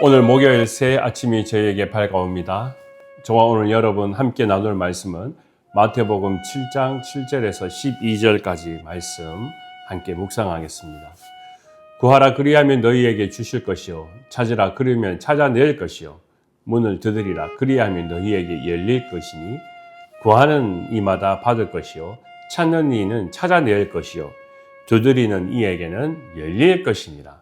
오늘 목요일 새 아침이 저에게 밝아옵니다. 저와 오늘 여러분 함께 나눌 말씀은 마태복음 7장 7절에서 12절까지 말씀 함께 묵상하겠습니다. 구하라 그리하면 너희에게 주실 것이요 찾으라 그러면 찾아낼 것이요 문을 두드리라 그리하면 너희에게 열릴 것이니 구하는 이마다 받을 것이요 찾는 이는 찾아낼 것이요 두드리는 이에게는 열릴 것이니라.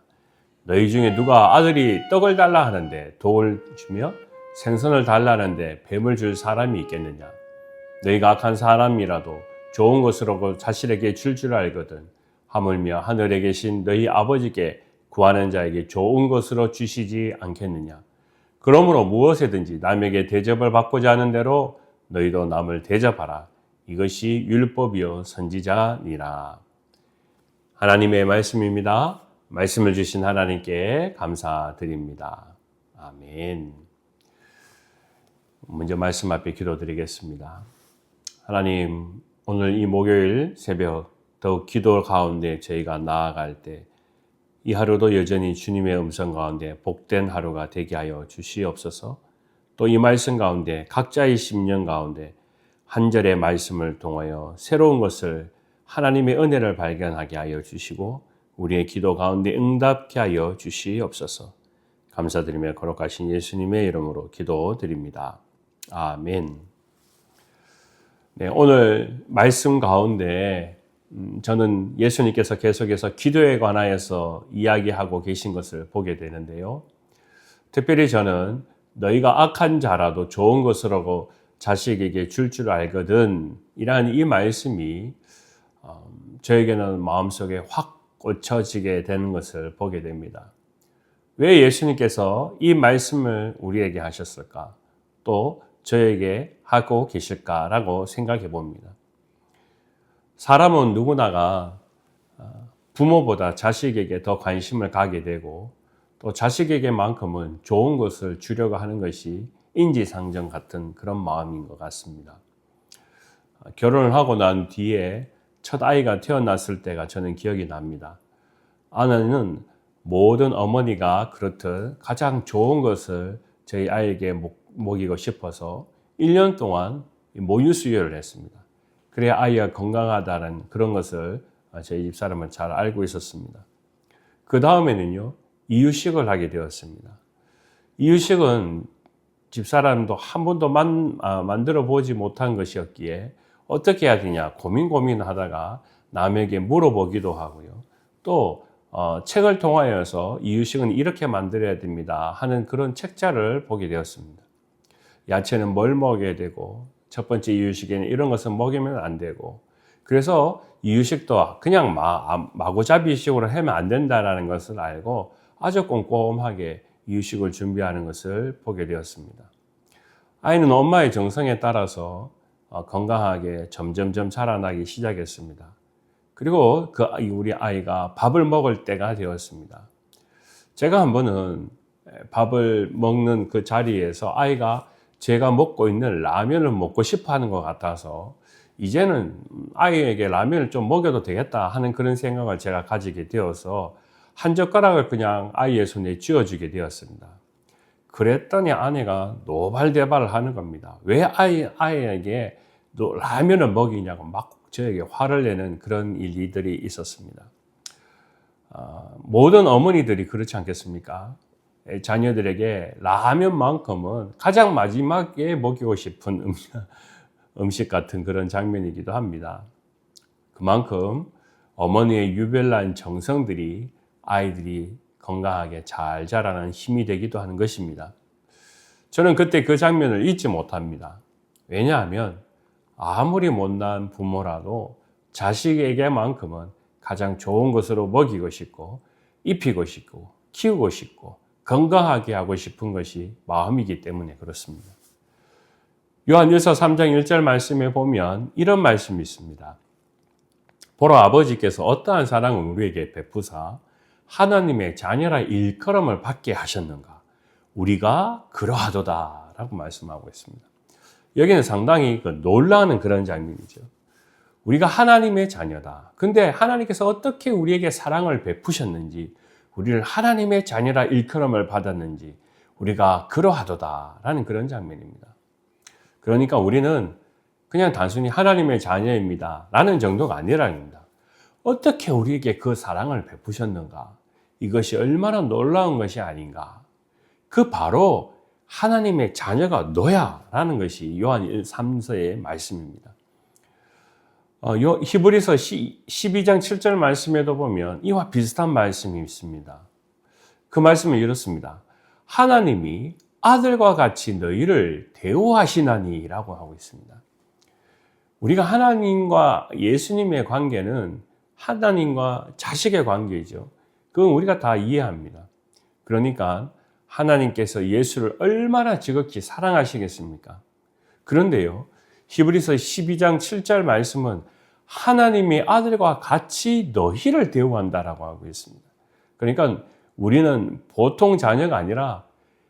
너희 중에 누가 아들이 떡을 달라 하는데 돌을 주며 생선을 달라 하는데 뱀을 줄 사람이 있겠느냐? 너희가 악한 사람이라도 좋은 것으로 자신에게 줄 알거든 하물며 하늘에 계신 너희 아버지께 구하는 자에게 좋은 것으로 주시지 않겠느냐? 그러므로 무엇에든지 남에게 대접을 받고자 하는 대로 너희도 남을 대접하라. 이것이 율법이요 선지자니라. 하나님의 말씀입니다. 말씀을 주신 하나님께 감사드립니다. 아멘. 먼저 말씀 앞에 기도드리겠습니다. 하나님, 오늘 이 목요일 새벽 더욱 기도 가운데 저희가 나아갈 때 이 하루도 여전히 주님의 음성 가운데 복된 하루가 되게 하여 주시옵소서. 또 이 말씀 가운데 각자의 심령 가운데 한 절의 말씀을 통하여 새로운 것을 하나님의 은혜를 발견하게 하여 주시고 우리의 기도 가운데 응답케 하여 주시옵소서. 감사드리며 거룩하신 예수님의 이름으로 기도드립니다. 아멘. 네, 오늘 말씀 가운데 저는 예수님께서 계속해서 기도에 관하여서 이야기하고 계신 것을 보게 되는데요. 특별히 저는 너희가 악한 자라도 좋은 것으로 자식에게 줄 알거든 이러한 이 말씀이 저에게는 마음속에 확 꽂혀지게 되는 것을 보게 됩니다. 왜 예수님께서 이 말씀을 우리에게 하셨을까? 또 저에게 하고 계실까라고 생각해 봅니다. 사람은 누구나가 부모보다 자식에게 더 관심을 가게 되고 또 자식에게만큼은 좋은 것을 주려고 하는 것이 인지상정 같은 그런 마음인 것 같습니다. 결혼을 하고 난 뒤에 첫 아이가 태어났을 때가 저는 기억이 납니다. 아내는 모든 어머니가 그렇듯 가장 좋은 것을 저희 아이에게 먹이고 싶어서 1년 동안 모유 수유를 했습니다. 그래야 아이가 건강하다는 그런 것을 저희 집사람은 잘 알고 있었습니다. 그 다음에는요, 이유식을 하게 되었습니다. 이유식은 집사람도 한 번도 만들어 보지 못한 것이었기에 어떻게 해야 되냐 고민하다가 남에게 물어보기도 하고요. 또 책을 통하여서 이유식은 이렇게 만들어야 됩니다 하는 그런 책자를 보게 되었습니다. 야채는 뭘 먹여야 되고 첫 번째 이유식에는 이런 것은 먹이면 안 되고 그래서 이유식도 그냥 마구잡이식으로 하면 안 된다는 것을 알고 아주 꼼꼼하게 이유식을 준비하는 것을 보게 되었습니다. 아이는 엄마의 정성에 따라서 건강하게 점점점 자라나기 시작했습니다. 그리고 우리 아이가 밥을 먹을 때가 되었습니다. 제가 한 번은 밥을 먹는 그 자리에서 아이가 제가 먹고 있는 라면을 먹고 싶어 하는 것 같아서 이제는 아이에게 라면을 좀 먹여도 되겠다 하는 그런 생각을 제가 가지게 되어서 한 젓가락을 그냥 아이의 손에 쥐어주게 되었습니다. 그랬더니 아내가 노발대발을 하는 겁니다. 왜 아이에게 라면을 먹이냐고 막 저에게 화를 내는 그런 일들이 있었습니다. 모든 어머니들이 그렇지 않겠습니까? 자녀들에게 라면만큼은 가장 마지막에 먹이고 싶은 음식 같은 그런 장면이기도 합니다. 그만큼 어머니의 유별난 정성들이 아이들이 건강하게 잘 자라는 힘이 되기도 하는 것입니다. 저는 그때 그 장면을 잊지 못합니다. 왜냐하면 아무리 못난 부모라도 자식에게만큼은 가장 좋은 것으로 먹이고 싶고 입히고 싶고 키우고 싶고 건강하게 하고 싶은 것이 마음이기 때문에 그렇습니다. 요한일서 3장 1절 말씀에 보면 이런 말씀이 있습니다. 보라 아버지께서 어떠한 사랑을 우리에게 베푸사 하나님의 자녀라 일컬음을 받게 하셨는가? 우리가 그러하도다 라고 말씀하고 있습니다. 여기는 상당히 놀라는 그런 장면이죠. 우리가 하나님의 자녀다. 근데 하나님께서 어떻게 우리에게 사랑을 베푸셨는지, 우리를 하나님의 자녀라 일컬음을 받았는지, 우리가 그러하도다라는 그런 장면입니다. 그러니까 우리는 그냥 단순히 하나님의 자녀입니다 라는 정도가 아니라는 겁니다. 어떻게 우리에게 그 사랑을 베푸셨는가? 이것이 얼마나 놀라운 것이 아닌가? 그 바로 하나님의 자녀가 너야 라는 것이 요한 3서의 말씀입니다. 히브리서 12장 7절 말씀에도 보면 이와 비슷한 말씀이 있습니다. 그 말씀은 이렇습니다. 하나님이 아들과 같이 너희를 대우하시나니 라고 하고 있습니다. 우리가 하나님과 예수님의 관계는 하나님과 자식의 관계이죠. 그건 우리가 다 이해합니다. 그러니까 하나님께서 예수를 얼마나 지극히 사랑하시겠습니까? 그런데요, 히브리서 12장 7절 말씀은 하나님의 아들과 같이 너희를 대우한다라고 하고 있습니다. 그러니까 우리는 보통 자녀가 아니라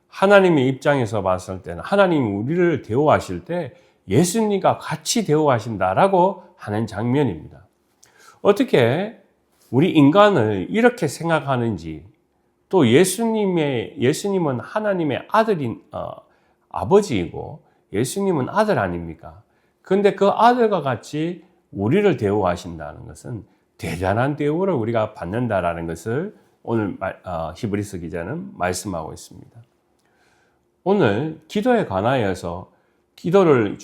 하나님의 입장에서 봤을 때는 하나님이 우리를 대우하실 때 예수님과 같이 대우하신다라고 하는 장면입니다. 어떻게 우리 인간을 이렇게 생각하는지, 또 예수님은 하나님의 아들인 아버지이고 예수님은 아들 아닙니까? 그런데 그 아들과 같이 우리를 대우하신다는 것은 대단한 대우를 우리가 받는다라는 것을 오늘 히브리서 기자는 말씀하고 있습니다. 오늘 기도에 관하여서 기도를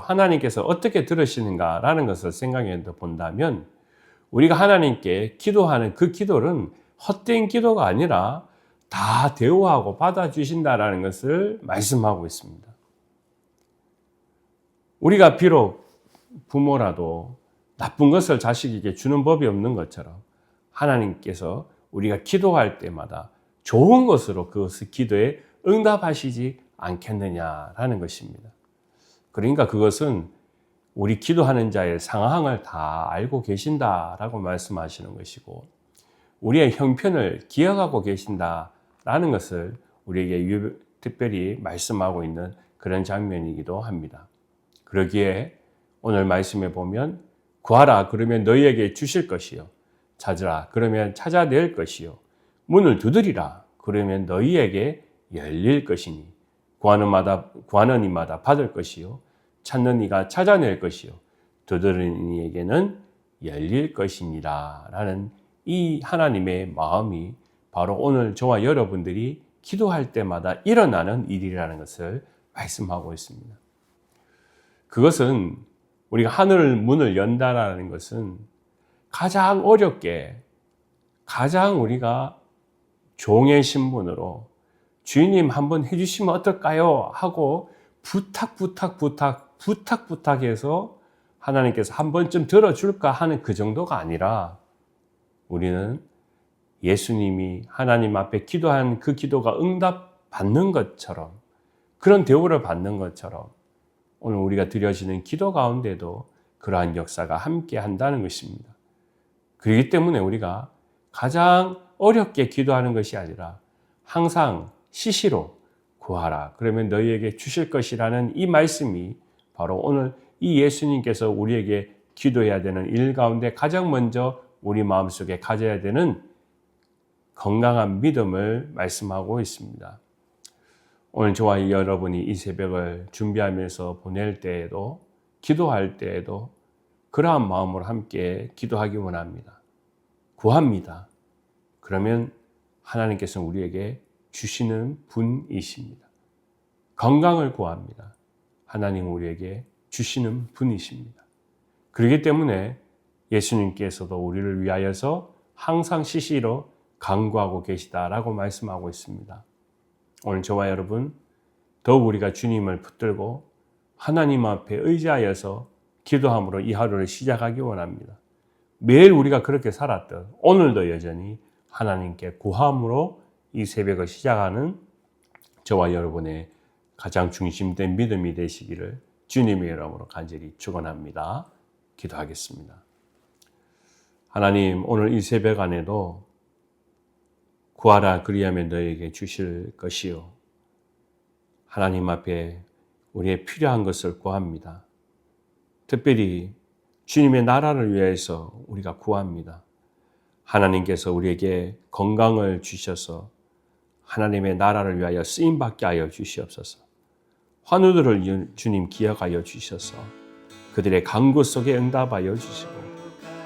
하나님께서 어떻게 들으시는가라는 것을 생각해 본다면 우리가 하나님께 기도하는 그 기도는 헛된 기도가 아니라 다 대우하고 받아주신다라는 것을 말씀하고 있습니다. 우리가 비록 부모라도 나쁜 것을 자식에게 주는 법이 없는 것처럼 하나님께서 우리가 기도할 때마다 좋은 것으로 그것을 기도에 응답하시지 않겠느냐라는 것입니다. 그러니까 그것은 우리 기도하는 자의 상황을 다 알고 계신다라고 말씀하시는 것이고 우리의 형편을 기억하고 계신다라는 것을 우리에게 특별히 말씀하고 있는 그런 장면이기도 합니다. 그러기에 오늘 말씀에 보면 구하라 그러면 너희에게 주실 것이요 찾으라 그러면 찾아낼 것이요 문을 두드리라 그러면 너희에게 열릴 것이니 구하는 이마다 받을 것이요 찾는 이가 찾아낼 것이요 두드리는 이에게는 열릴 것이니라 라는 이 하나님의 마음이 바로 오늘 저와 여러분들이 기도할 때마다 일어나는 일이라는 것을 말씀하고 있습니다. 그것은 우리가 하늘 문을 연다라는 것은 가장 어렵게 가장 우리가 종의 신분으로 주인님 한번 해주시면 어떨까요? 하고 부탁해서 하나님께서 한 번쯤 들어줄까 하는 그 정도가 아니라 우리는 예수님이 하나님 앞에 기도한 그 기도가 응답받는 것처럼 그런 대우를 받는 것처럼 오늘 우리가 드려지는 기도 가운데도 그러한 역사가 함께 한다는 것입니다. 그렇기 때문에 우리가 가장 어렵게 기도하는 것이 아니라 항상 시시로 구하라 그러면 너희에게 주실 것이라는 이 말씀이 바로 오늘 이 예수님께서 우리에게 기도해야 되는 일 가운데 가장 먼저 우리 마음속에 가져야 되는 건강한 믿음을 말씀하고 있습니다. 오늘 저와 여러분이 이 새벽을 준비하면서 보낼 때에도 기도할 때에도 그러한 마음으로 함께 기도하기 원합니다. 구합니다. 그러면 하나님께서는 우리에게 주시는 분이십니다. 건강을 구합니다. 하나님은 우리에게 주시는 분이십니다. 그렇기 때문에 예수님께서도 우리를 위하여서 항상 시시로 간구하고 계시다라고 말씀하고 있습니다. 오늘 저와 여러분 더욱 우리가 주님을 붙들고 하나님 앞에 의지하여서 기도함으로 이 하루를 시작하기 원합니다. 매일 우리가 그렇게 살았던 오늘도 여전히 하나님께 구함으로 이 새벽을 시작하는 저와 여러분의 가장 중심된 믿음이 되시기를 주님의 이름으로 간절히 축원합니다. 기도하겠습니다. 하나님 오늘 이 새벽 안에도 구하라 그리하면 너에게 주실 것이요 하나님 앞에 우리의 필요한 것을 구합니다. 특별히 주님의 나라를 위해서 우리가 구합니다. 하나님께서 우리에게 건강을 주셔서 하나님의 나라를 위하여 쓰임받게 하여 주시옵소서. 환우들을 주님 기억하여 주셔서 그들의 간구 속에 응답하여 주시고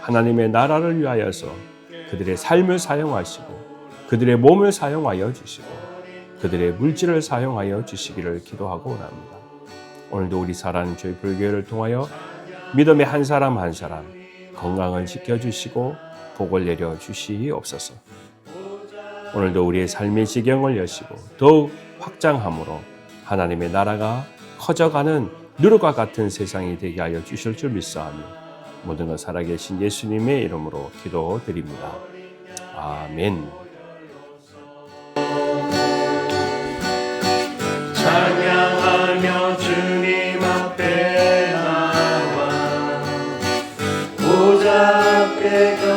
하나님의 나라를 위하여서 그들의 삶을 사용하시고 그들의 몸을 사용하여 주시고 그들의 물질을 사용하여 주시기를 기도하고 원합니다. 오늘도 우리 사랑하는 저희 불교회를 통하여 믿음의 한 사람 한 사람 건강을 지켜주시고 복을 내려주시옵소서. 오늘도 우리의 삶의 지경을 여시고 더욱 확장함으로 하나님의 나라가 커져가는 누룩과 같은 세상이 되게 하여 주실 줄 믿사오니 모든 것 살아계신 예수님의 이름으로 기도드립니다. 아멘. 찬양하며 주님 앞에 나와 보좌 앞에